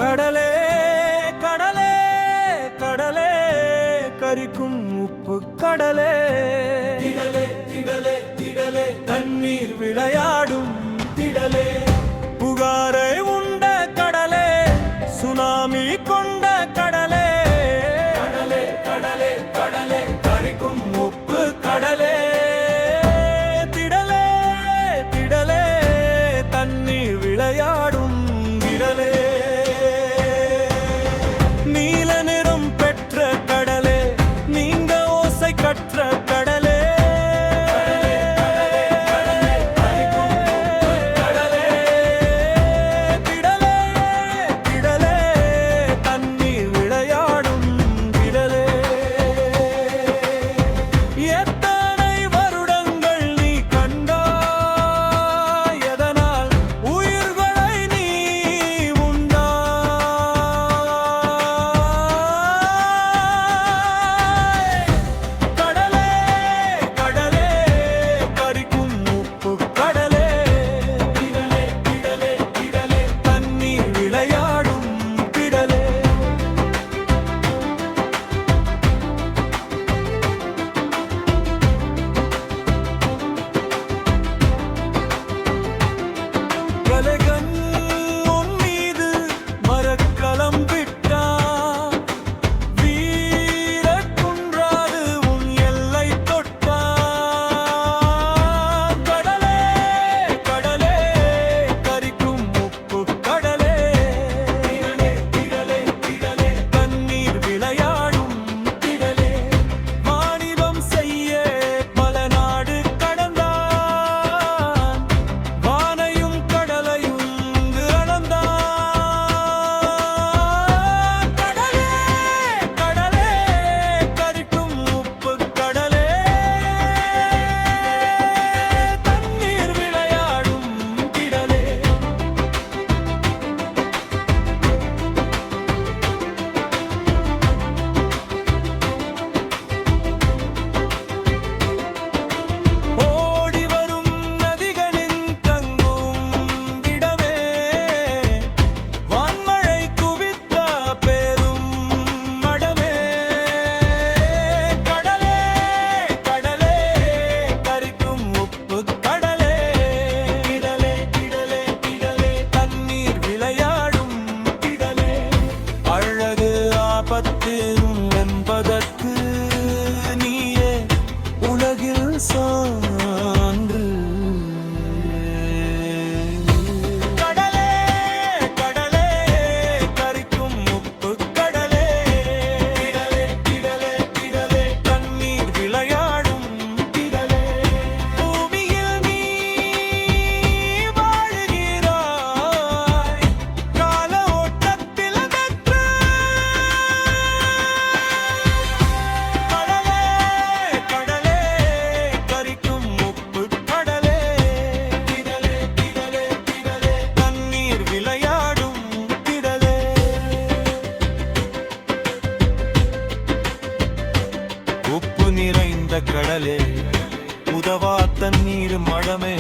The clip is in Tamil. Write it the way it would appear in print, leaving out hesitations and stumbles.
கடலே கடலே கடலே கரிக்கும் உப்பு கடலே திடலே திடலே திடலே தண்ணீர் விளையாடும் திடலே புகாரை உண்ட கடலே சுனாமி கொண்ட கடலே கடலே கடலே கடலே கரிக்கும் உப்பு கடலே திடலே திடலே தண்ணீர் விளையாடும் விரலே நீல நிறம் பெற்ற கடலே நீங்க ஓசை கற்ற கடலே திடலே திடலே தண்ணீர் விளையாடும் விரலே எத்தனை வருடங்கள் நீ கண்டாய் எதனால் உயிர்களை நீ உண்டாய் கடலே கடலே கரிக்கும் உப்பு கடலே திடலே திடலே திடலே தண்ணீர் விளையாடும் திடலே கலைகன் உன் மீது மரக்கலம் விட்டான் வீரக் குன்றாது உன் எல்லை தொட்டான் கடலே கடலே கரிக்கும் உப்பு கடலே திடலே திடலே திடலே தண்ணீர் விளையாடும் திடலே வாணிபம் செய்ய பல நாடு கடந்தான் வானையும் கடலையும் அளந்தான் கடலே கடலே கரிக்கும் உப்பு கடலே தண்ணீர் விளையாடும் திடலே ஓடி வரும் நதிகளின் தங்கும் இடமே வான்மழை குவித்த பெரும் மடமே கடலே கடலே கரிக்கும் உப்பு கடலே திடலே திடலே திடலே தண்ணீர் விளையாடும் திடலே அழகு ஆபத்திலும் என்பதற்கு நீயே உலகில் சான்று கடலே கடலே கரிக்கும் உப்பு கடலே திடலே திடலே திடலே தண்ணீர் விளையாடும் திடலே பூமியில் நீ வாழுகிறாய் கால ஓட்டத்தில் வெற்று கடலே கடலே கரிக்கும் உப்பு கடலே திடலே திடலே திடலே தண்ணீர் விளையாடும் திடலே உப்பு நிறைந்த கடலே உதவா தண்ணீர் மடமே